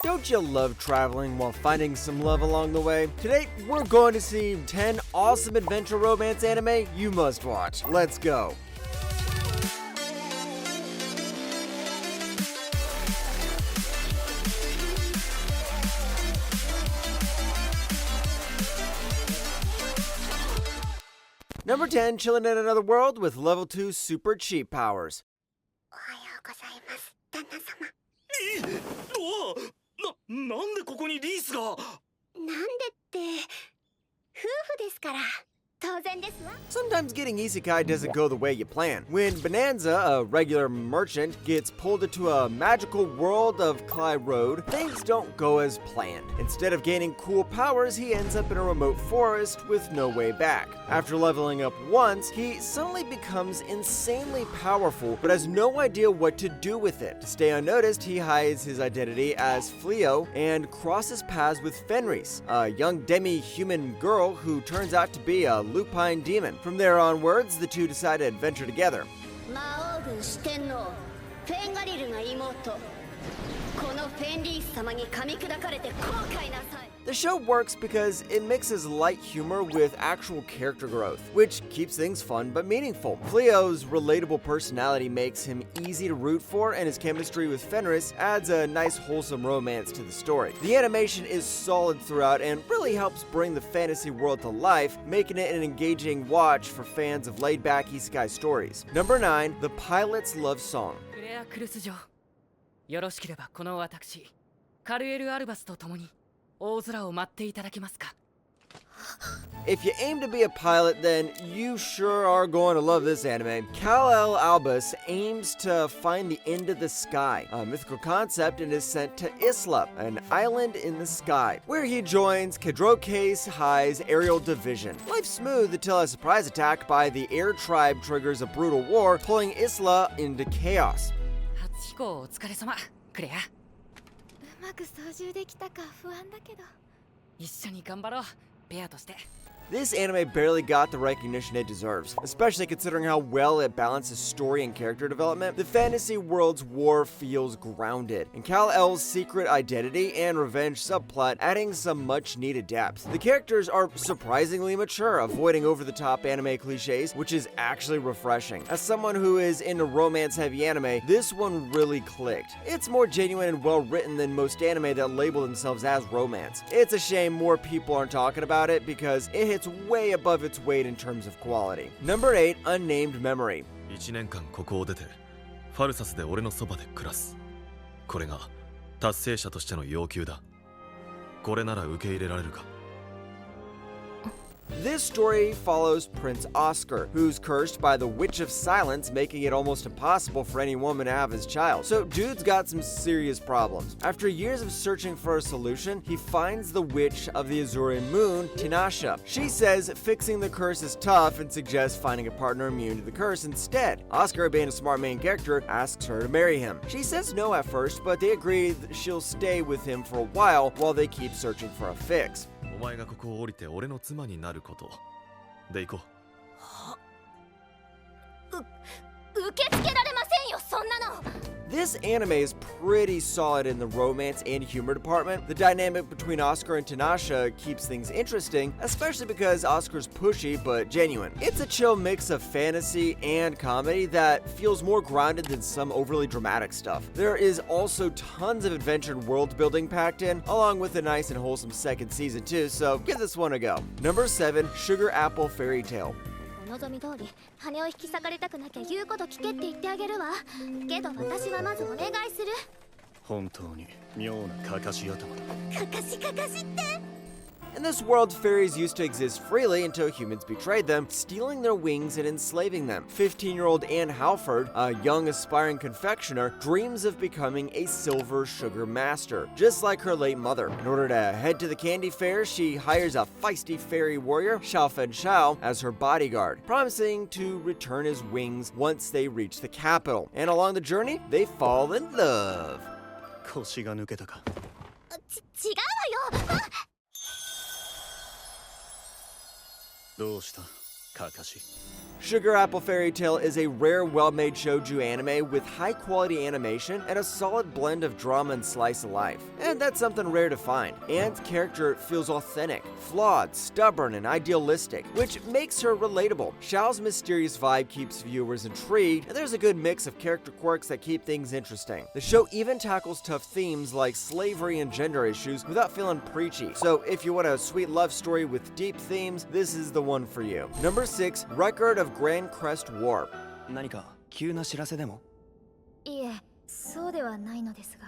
Don't you love traveling while finding some love along the way? Today, we're going to see 10 awesome adventure romance anime you must watch. Let's go. Number 10, chilling in another world with level 2 super cheat powers. おはようございます、旦那様。なんでここにリースが？なんでって夫婦ですから当然ですわ。 Sometimes getting isekai doesn't go the way you plan. When Bonanza, a regular merchant, gets pulled into a magical world of Clyde Road, things don't go as planned. Instead of gaining cool powers, he ends up in a remote forest with no way back. After leveling up once, he suddenly becomes insanely powerful, but has no idea what to do with it. To stay unnoticed, he hides his identity as Fleo and crosses paths with Fenris, a young demi-human girl who turns out to be a lupine demon. From there onwards, the two decide to adventure together. 魔王軍四天王フェンガリルが妹このフェンリース様に噛み砕かれて後悔なさい。 The show works because it mixes light humor with actual character growth, which keeps things fun but meaningful. Fleo's relatable personality makes him easy to root for, and his chemistry with Fenris adds a nice wholesome romance to the story. The animation is solid throughout and really helps bring the fantasy world to life, making it an engaging watch for fans of laid-back isekai stories. Number 9, The Pilot's Love Song. よろしければこの私カルエル・アルバスと共に大空を待っていただけますか。 If you aim to be a pilot, then you sure are going to love this anime. Kal-El Albus aims to find the end of the sky, a mythical concept, and is sent to Isla, an island in the sky, where he joins Kedroke High's aerial division. Life's smooth until a surprise attack by the air tribe triggers a brutal war, pulling Isla into chaos. 初飛行お疲れ様クレア。うまく操縦できたか不安だけど。一緒に頑張ろうペアとして。 This anime barely got the recognition it deserves, especially considering how well it balances story and character development. The fantasy world's war feels grounded, and Kal-El's secret identity and revenge subplot adding some much-needed depth. The characters are surprisingly mature, avoiding over-the-top anime cliches, which is actually refreshing. As someone who is into romance-heavy anime, this one really clicked. It's more genuine and well-written than most anime that label themselves as romance. It's a shame more people aren't talking about it because it hits way above its weight in terms of quality. Number 8, Unnamed Memory. 1年間ここを出てファルサスで俺のそばで暮らす。これが達成者としての要求だ。これなら受け入れられるか。 This story follows Prince Oscar, who's cursed by the Witch of Silence, making it almost impossible for any woman to have his child. So dude's got some serious problems. After years of searching for a solution, he finds the Witch of the Azure Moon, Tinashe. She says fixing the curse is tough and suggests finding a partner immune to the curse instead. Oscar, being a smart main character, asks her to marry him. She says no at first, but they agree that she'll stay with him for a while they keep searching for a fix. お前がここを降りて俺の妻になることで行こう。受け付けられませんよそんなの。 This anime is pretty solid in the romance and humor department. The dynamic between Oscar and Tinashe keeps things interesting, especially because Oscar's pushy but genuine. It's a chill mix of fantasy and comedy that feels more grounded than some overly dramatic stuff. There is also tons of adventure and world building packed in, along with a nice and wholesome second season too, so give this one a go. Number 7, Sugar Apple Fairy Tale. お望み通り羽を引き裂かれたくなきゃ言うこと聞けって言ってあげるわ。けど私はまずお願いする。本当に妙なかかし頭だ。かかしかかしって。 In this world, fairies used to exist freely until humans betrayed them, stealing their wings and enslaving them. 15-year-old Anne Halford, a young aspiring confectioner, dreams of becoming a silver sugar master, just like her late mother. In order to head to the candy fair, she hires a feisty fairy warrior, Xiaofen Xiao, as her bodyguard, promising to return his wings once they reach the capital. And along the journey, they fall in love. 腰が抜けたか。違うわよ。どうしたかかし。Sugar Apple Fairy Tale is a rare, well-made shoujo anime with high-quality animation and a solid blend of drama and slice of life. And that's something rare to find. Anne's character feels authentic, flawed, stubborn, and idealistic, which makes her relatable. Xiao's mysterious vibe keeps viewers intrigued, and there's a good mix of character quirks that keep things interesting. The show even tackles tough themes like slavery and gender issues without feeling preachy. So if you want a sweet love story with deep themes, this is the one for you. Number 6, Record of Grand Crest War. 何か急な知らせでも？いえ、そうではないのですが。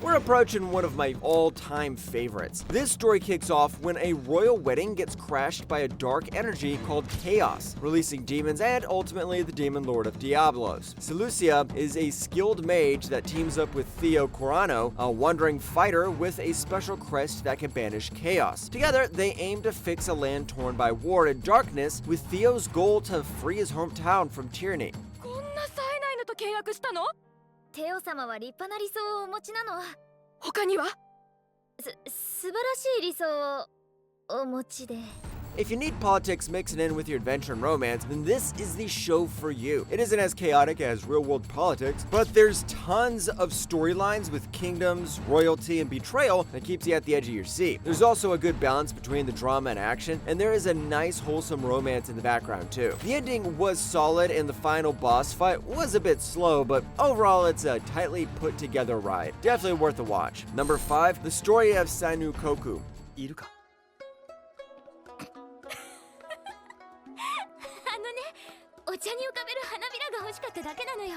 We're approaching one of my all-time favorites. This story kicks off when a royal wedding gets crashed by a dark energy called Chaos, releasing demons and ultimately the demon lord of Diablos. Seleucia is a skilled mage that teams up with Theo Corano, a wandering fighter with a special crest that can banish chaos. Together, they aim to fix a land torn by war and darkness, with Theo's goal to free his hometown from tyranny. こんな冴えないのと契約したの？テオ様は立派な理想をお持ちなの。他には？素晴らしい理想をお持ちで。If you need politics mixing in with your adventure and romance, then this is the show for you. It isn't as chaotic as real-world politics, but there's tons of storylines with kingdoms, royalty, and betrayal that keeps you at the edge of your seat. There's also a good balance between the drama and action, and there is a nice, wholesome romance in the background, too. The ending was solid, and the final boss fight was a bit slow, but overall, it's a tightly put-together ride. Definitely worth a watch. Number 5, The Story of Sanu Koku. いるか？お茶に浮かべる花びらが欲しかっただけなのよ。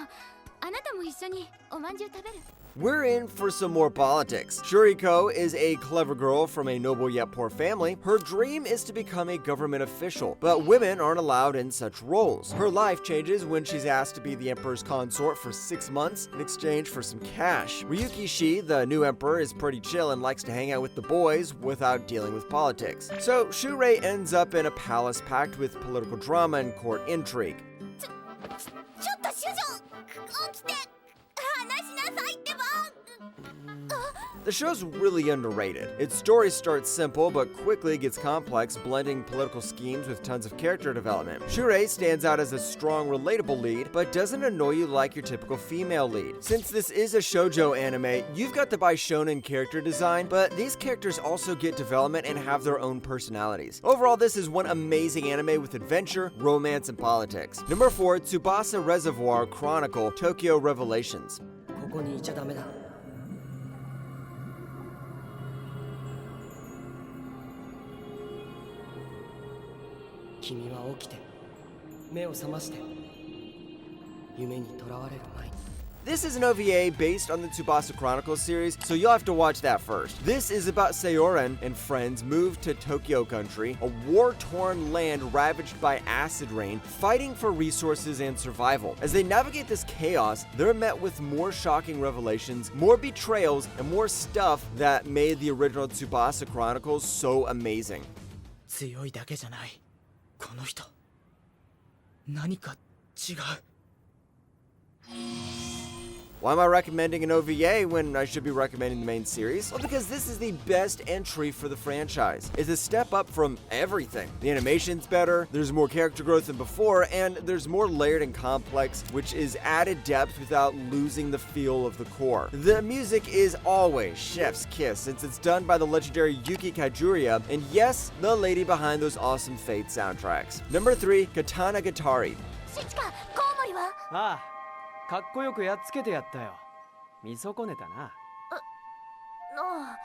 あなたも一緒におまんじゅう食べる？ We're in for some more politics. Shuriko is a clever girl from a noble yet poor family. Her dream is to become a government official, but women aren't allowed in such roles. Her life changes when she's asked to be the emperor's consort for 6 months in exchange for some cash. Ryuki Shi, the new emperor, is pretty chill and likes to hang out with the boys without dealing with politics. So Shurei ends up in a palace packed with political drama and court intrigue. ちょっと主女、起きて話しなさいってば。The show's really underrated. Its story starts simple but quickly gets complex, blending political schemes with tons of character development. Shurei stands out as a strong, relatable lead, but doesn't annoy you like your typical female lead. Since this is a shoujo anime, you've got to buy shonen character design, but these characters also get development and have their own personalities. Overall, this is one amazing anime with adventure, romance, and politics. Number 4, Tsubasa Reservoir Chronicle Tokyo Revelations. ここにいちゃダメだ。君は起きて、目を覚まして、夢にとらわれる前に。 This is an OVA based on the Tsubasa Chronicles series, so you'll have to watch that first. This is about Seoren and friends move to Tokyo Country, a war-torn land ravaged by acid rain, fighting for resources and survival. As they navigate this chaos, they're met with more shocking revelations, more betrayals, and more stuff that made the original Tsubasa Chronicles so amazing. 強いだけじゃない。この人。何か違う。 Why am I recommending an OVA when I should be recommending the main series? Well, because this is the best entry for the franchise. It's a step up from everything. The animation's better, there's more character growth than before, and there's more layered and complex, which is added depth without losing the feel of the core. The music is always chef's kiss, since it's done by the legendary Yuki Kajuria, and yes, the lady behind those awesome Fate soundtracks. Number 3, Katana Gatari. シチカ、コウモリは？ああ、かっこよくやっつけてやったよ。見損ねたな。ああ、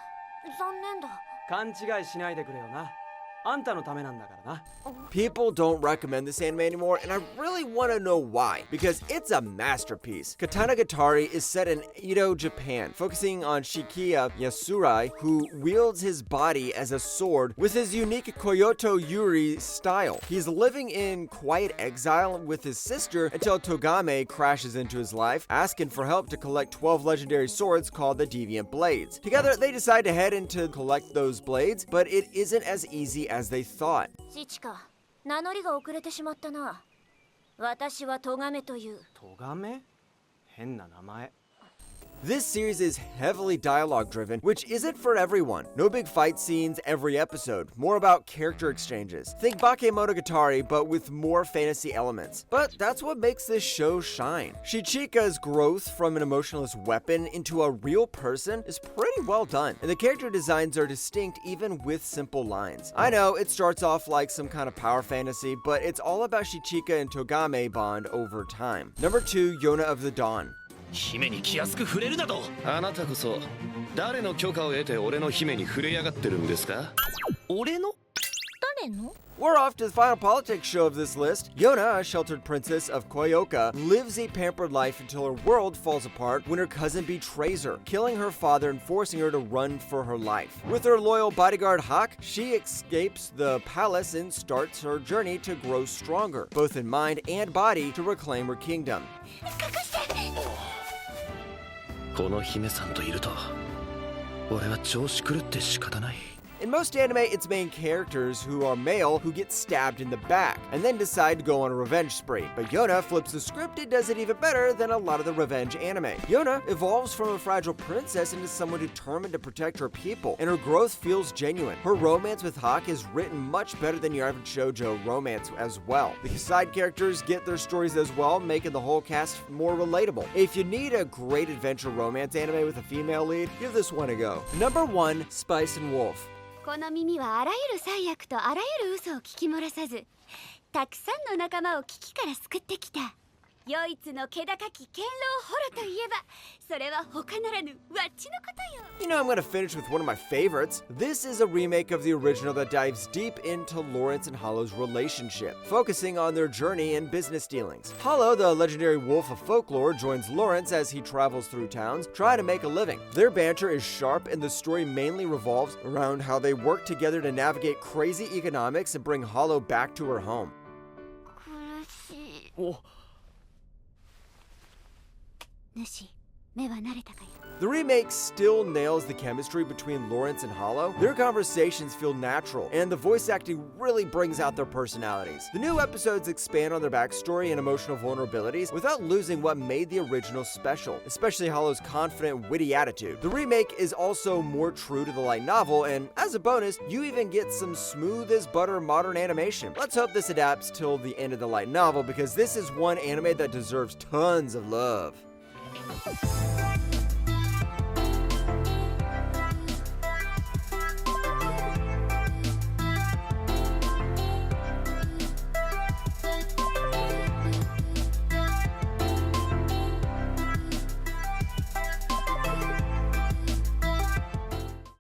残念だ。勘違いしないでくれよな。あんたのためなんだからな。 People don't recommend this anime anymore, and I really want to know why, because it's a masterpiece. Katana Gatari is set in Edo, Japan, focusing on Shikiya Yasurai, who wields his body as a sword with his unique Kyoto Yuri style. He's living in quiet exile with his sister until Togame crashes into his life, asking for help to collect 12 legendary swords called the Deviant Blades. Together, they decide to head in to collect those blades, but it isn't as easy as they thought. シチカ、名乗りが遅れてしまったな。私はトガメという。トガメ？変な名前。This series is heavily dialogue driven, which isn't for everyone. No big fight scenes every episode, more about character exchanges. Think Bakemonogatari, but with more fantasy elements. But that's what makes this show shine. Shichika's growth from an emotionless weapon into a real person is pretty well done, and the character designs are distinct even with simple lines. I know it starts off like some kind of power fantasy, but it's all about Shichika and Togame bond over time. Number 2, Yona of the Dawn. 姫に気安く触れるなど。あなたこそ誰の許可を得て俺の姫に触れやがってるんですか？俺の？誰の？ We're off to the final politics show of this list. Yona, a sheltered princess of Koyoka, lives a pampered life until her world falls apart when her cousin betrays her, killing her father and forcing her to run for her life. With her loyal bodyguard Hawk, she escapes the palace and starts her journey to grow stronger, both in mind and body, to reclaim her kingdom. この姫さんといると俺は調子狂って仕方ない。 In most anime, it's main characters who are male who get stabbed in the back and then decide to go on a revenge spree. But Yona flips the script and does it even better than a lot of the revenge anime. Yona evolves from a fragile princess into someone determined to protect her people, and her growth feels genuine. Her romance with Hawk is written much better than your average shoujo romance as well. The side characters get their stories as well, making the whole cast more relatable. If you need a great adventure romance anime with a female lead, give this one a go. Number 1, Spice and Wolf. この耳はあらゆる災悪とあらゆる嘘を聞き漏らさず、たくさんの仲間を危機から救ってきた唯一の気高き堅牢ホロといえば、それは他ならぬわっちのことよ。 You know, I'm gonna finish with one of my favorites. This is a remake of the original that dives deep into Lawrence and Hollow's relationship, focusing on their journey and business dealings. Hollow, the legendary wolf of folklore, joins Lawrence as he travels through towns, trying to make a living. Their banter is sharp, and the story mainly revolves around how they work together to navigate crazy economics and bring Hollow back to her home. 苦しい。お。主、目は慣れたかよ。 The remake still nails the chemistry between Lawrence and Hollow. Their conversations feel natural, and the voice acting really brings out their personalities. The new episodes expand on their backstory and emotional vulnerabilities without losing what made the original special, especially Hollow's confident, witty attitude. The remake is also more true to the light novel, and as a bonus, you even get some smooth as butter modern animation. Let's hope this adapts till the end of the light novel, because this is one anime that deserves tons of love.